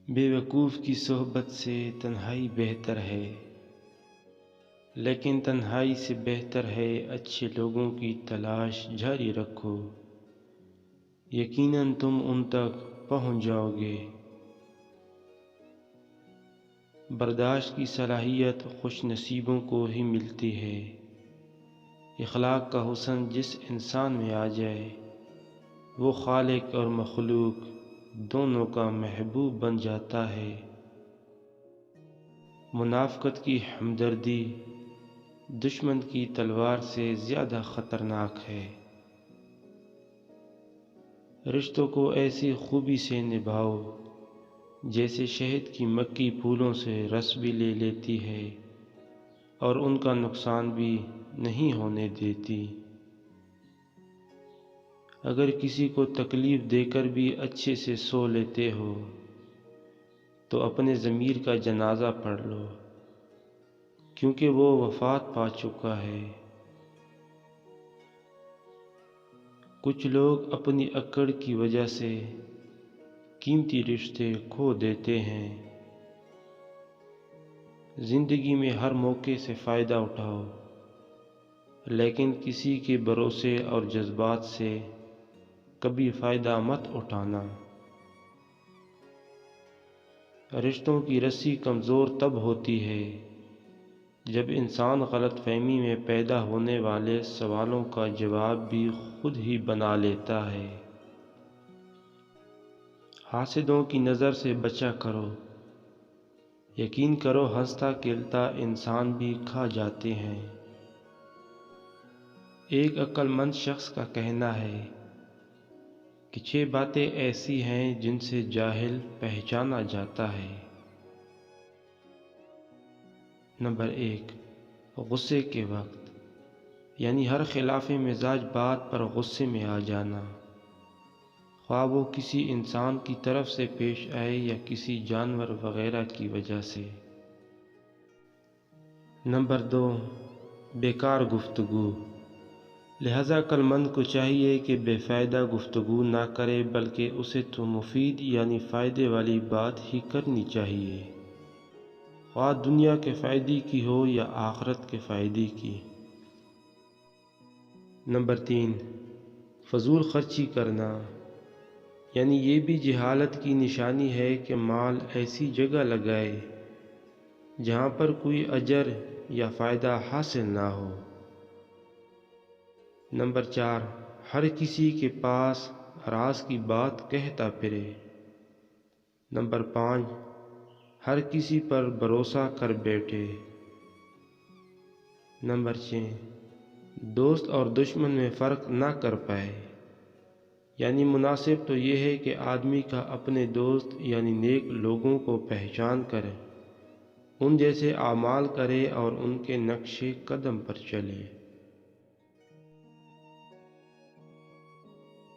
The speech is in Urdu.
بے وقوف کی صحبت سے تنہائی بہتر ہے، لیکن تنہائی سے بہتر ہے اچھے لوگوں کی تلاش جاری رکھو، یقیناً تم ان تک پہنچ جاؤ گے۔ برداشت کی صلاحیت خوش نصیبوں کو ہی ملتی ہے۔ اخلاق کا حسن جس انسان میں آ جائے وہ خالق اور مخلوق دونوں کا محبوب بن جاتا ہے۔ منافقت کی ہمدردی دشمن کی تلوار سے زیادہ خطرناک ہے۔ رشتوں کو ایسی خوبی سے نبھاؤ جیسے شہد کی مکھی پھولوں سے رس بھی لے لیتی ہے اور ان کا نقصان بھی نہیں ہونے دیتی۔ اگر کسی کو تکلیف دے کر بھی اچھے سے سو لیتے ہو تو اپنے ضمیر کا جنازہ پڑھ لو، کیونکہ وہ وفات پا چکا ہے۔ کچھ لوگ اپنی اکڑ کی وجہ سے قیمتی رشتے کھو دیتے ہیں۔ زندگی میں ہر موقع سے فائدہ اٹھاؤ، لیکن کسی کے بھروسے اور جذبات سے کبھی فائدہ مت اٹھانا۔ رشتوں کی رسی کمزور تب ہوتی ہے جب انسان غلط فہمی میں پیدا ہونے والے سوالوں کا جواب بھی خود ہی بنا لیتا ہے۔ حاسدوں کی نظر سے بچا کرو، یقین کرو ہنستا کھیلتا انسان بھی کھا جاتے ہیں۔ ایک عقل مند شخص کا کہنا ہے کہ 6 باتیں ایسی ہیں جن سے جاہل پہچانا جاتا ہے۔ نمبر 1، غصے کے وقت، یعنی ہر خلاف مزاج بات پر غصے میں آ جانا، خواہ وہ کسی انسان کی طرف سے پیش آئے یا کسی جانور وغیرہ کی وجہ سے۔ نمبر 2، بیکار گفتگو، لہذا عقل مند کو چاہیے کہ بے فائدہ گفتگو نہ کرے بلکہ اسے تو مفید یعنی فائدے والی بات ہی کرنی چاہیے، خواہ دنیا کے فائدے کی ہو یا آخرت کے فائدے کی۔ نمبر 3، فضول خرچی کرنا، یعنی یہ بھی جہالت کی نشانی ہے کہ مال ایسی جگہ لگائے جہاں پر کوئی اجر یا فائدہ حاصل نہ ہو۔ نمبر 4، ہر کسی کے پاس راز کی بات کہتا پھرے۔ نمبر 5، ہر کسی پر بھروسہ کر بیٹھے۔ نمبر 6، دوست اور دشمن میں فرق نہ کر پائے، یعنی مناسب تو یہ ہے کہ آدمی کا اپنے دوست یعنی نیک لوگوں کو پہچان کر ان جیسے اعمال کرے اور ان کے نقش قدم پر چلے۔